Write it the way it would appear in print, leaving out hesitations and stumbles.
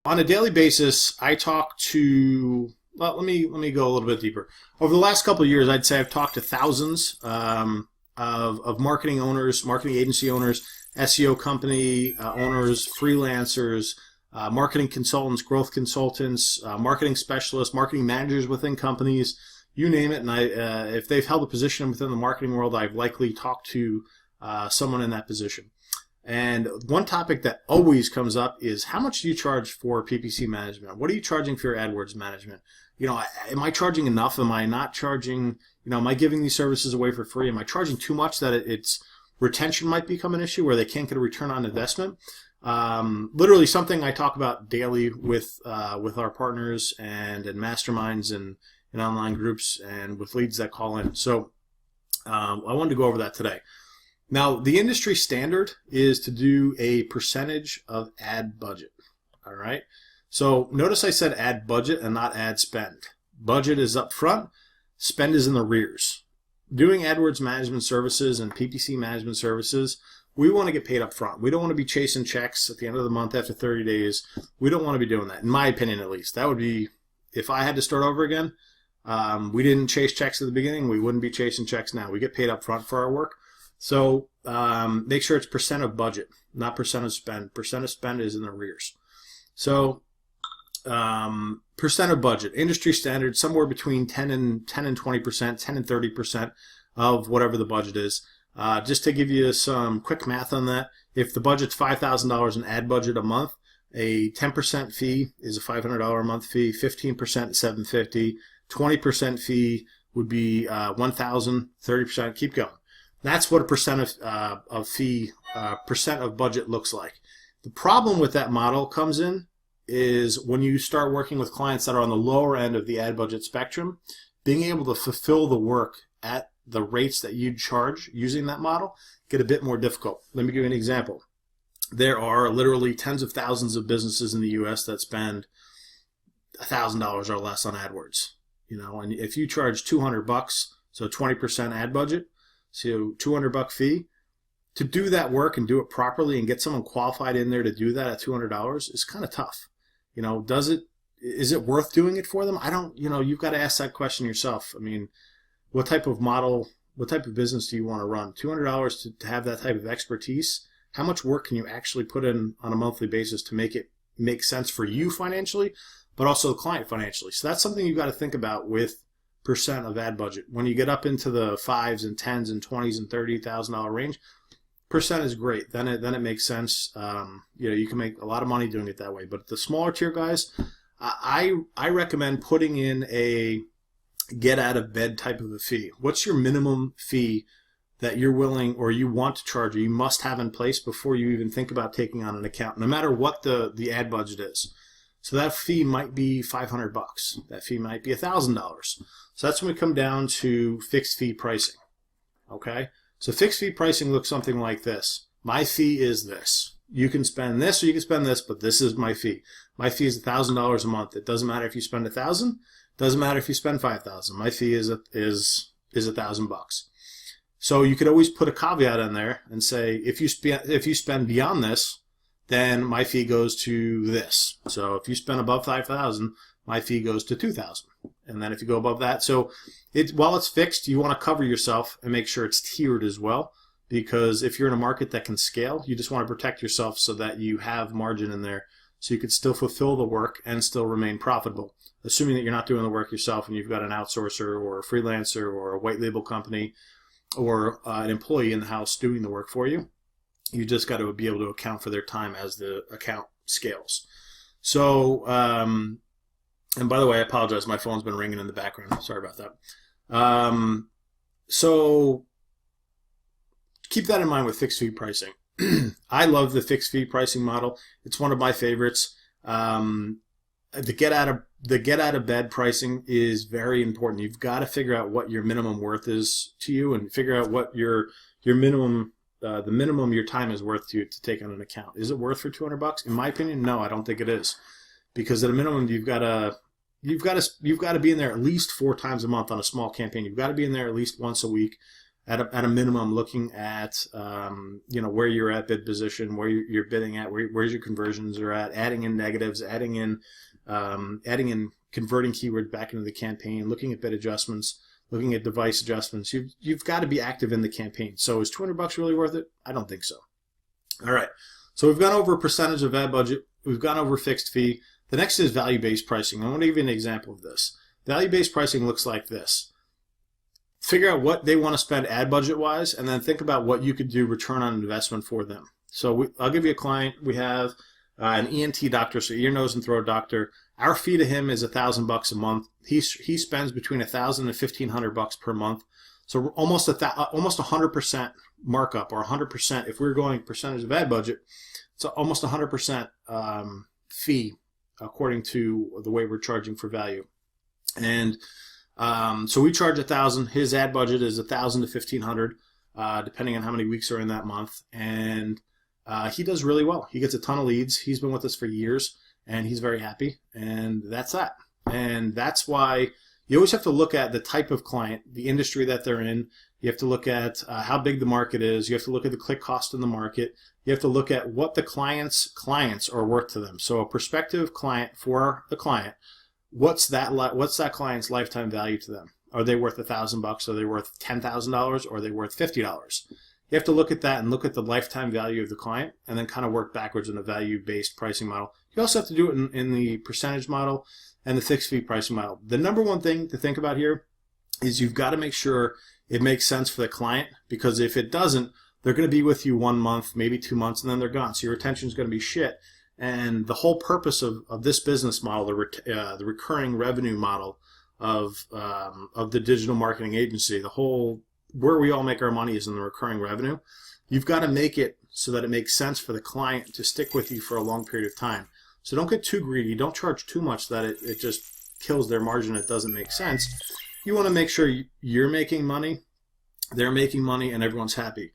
On a daily basis, I talk to, well, let me go a little bit deeper. Over the last couple of years, I'd say I've talked to thousands of marketing owners, marketing agency owners, SEO company owners, freelancers, marketing consultants, growth consultants, marketing specialists, marketing managers within companies, you name it. And if they've held a position within the marketing world, I've likely talked to someone in that position. And one topic that always comes up is, how much do you charge for PPC management? What are you charging for your AdWords management? Am I charging enough? Am I not charging, am I giving these services away for free? Am I charging too much that it's retention might become an issue where they can't get a return on investment? Literally something I talk about daily with our partners and in masterminds and in online groups and with leads that call in. So I wanted to go over that today. Now, the industry standard is to do a percentage of ad budget. All right. So notice I said ad budget and not ad spend. Budget is up front, spend is in the rears. Doing AdWords management services and PPC management services, we want to get paid up front. We don't want to be chasing checks at the end of the month after 30 days. We don't want to be doing that, in my opinion at least. That would be, if I had to start over again, we didn't chase checks at the beginning, we wouldn't be chasing checks now. We get paid up front for our work. So make sure it's percent of budget, not percent of spend. Percent of spend is in the rears. So percent of budget, industry standard, somewhere between 10 and 20%, 10 and 30% of whatever the budget is. Just to give you some quick math on that, if the budget's $5,000 in ad budget a month, a 10% fee is a $500 a month fee, 15% $750, 20% fee would be $1,000, 30%, keep going. That's what a percent of fee, percent of budget looks like. The problem with that model comes in is when you start working with clients that are on the lower end of the ad budget spectrum, being able to fulfill the work at the rates that you'd charge using that model get a bit more difficult. Let me give you an example. There are literally tens of thousands of businesses in the U.S. that spend $1,000 or less on AdWords. And if you charge $200, so 20% ad budget, so $200 fee, to do that work and do it properly and get someone qualified in there to do that at $200 is kind of tough. Is it worth doing it for them? I don't, you've got to ask that question yourself. I mean, what type of model, what type of business do you want to run? $200 to have that type of expertise. How much work can you actually put in on a monthly basis to make it make sense for you financially, but also the client financially? So that's something you've got to think about with percent of ad budget. When you get up into the 5s and 10s and 20s and $30,000 range, percent is great. Then it makes sense. You can make a lot of money doing it that way. But the smaller tier guys, I recommend putting in a get out of bed type of a fee. What's your minimum fee that you're willing or you want to charge or you must have in place before you even think about taking on an account, no matter what the ad budget is? So that fee might be $500. That fee might be $1,000. So that's when we come down to fixed fee pricing. Okay? So fixed fee pricing looks something like this. My fee is this. You can spend this or you can spend this, but this is my fee. My fee is $1,000 a month. It doesn't matter if you spend $1,000. Doesn't matter if you spend $5,000. My fee is $1,000. So you could always put a caveat in there and say, if you spend beyond this, then my fee goes to this. So if you spend above $5,000, my fee goes to $2,000. And then if you go above that, so while it's fixed, you want to cover yourself and make sure it's tiered as well. Because if you're in a market that can scale, you just want to protect yourself so that you have margin in there so you could still fulfill the work and still remain profitable. Assuming that you're not doing the work yourself and you've got an outsourcer or a freelancer or a white label company or an employee in the house doing the work for you, you just got to be able to account for their time as the account scales. So, and by the way, I apologize. My phone's been ringing in the background. Sorry about that. So keep that in mind with fixed fee pricing. I love the fixed fee pricing model. It's one of my favorites. The get out of bed pricing is very important. You've got to figure out what your minimum worth is to you and figure out what your minimum the minimum your time is worth to you to take on an account. Is it worth for $200? In my opinion, no, I don't think it is, because at a minimum you've got to be in there at least 4 times a month on a small campaign. You've got to be in there at least once a week at a minimum, looking at where you're at bid position, where you're bidding at, where's your conversions are at, adding in negatives, adding in converting keywords back into the campaign, looking at bid adjustments, looking at device adjustments. You've got to be active in the campaign. So is $200 really worth it? I don't think so. All right. So we've gone over percentage of ad budget. We've gone over fixed fee. The next is value-based pricing. I want to give you an example of this. Value-based pricing looks like this. Figure out what they want to spend ad budget-wise, and then think about what you could do return on investment for them. So I'll give you a client. We have an ENT doctor, so ear, nose, and throat doctor. Our fee to him is $1,000 a month. He spends between $1,000 and $1,500 per month. So almost 100% markup, or 100% if we're going percentage of ad budget. It's almost 100% fee according to the way we're charging for value. And so we charge $1,000. His ad budget is $1,000 to $1,500, depending on how many weeks are in that month. And he does really well. He gets a ton of leads. He's been with us for years, and he's very happy. And that's that. And that's why you always have to look at the type of client, the industry that they're in. You have to look at how big the market is. You have to look at the click cost in the market. You have to look at what the clients are worth to them. So a prospective client for the client, what's that client's lifetime value to them? Are they worth $1,000? Are they worth $10,000? Or are they worth $50? You have to look at that and look at the lifetime value of the client, and then kind of work backwards in a value-based pricing model. You also have to do it in the percentage model and the fixed fee pricing model. The number one thing to think about here is you've got to make sure it makes sense for the client, because if it doesn't, they're going to be with you 1 month, maybe 2 months, and then they're gone. So your retention is going to be shit. And the whole purpose of this business model, the recurring revenue model of the digital marketing agency, where we all make our money is in the recurring revenue. You've got to make it so that it makes sense for the client to stick with you for a long period of time. So don't get too greedy. Don't charge too much that it just kills their margin. It doesn't make sense. You want to make sure you're making money, they're making money, and everyone's happy.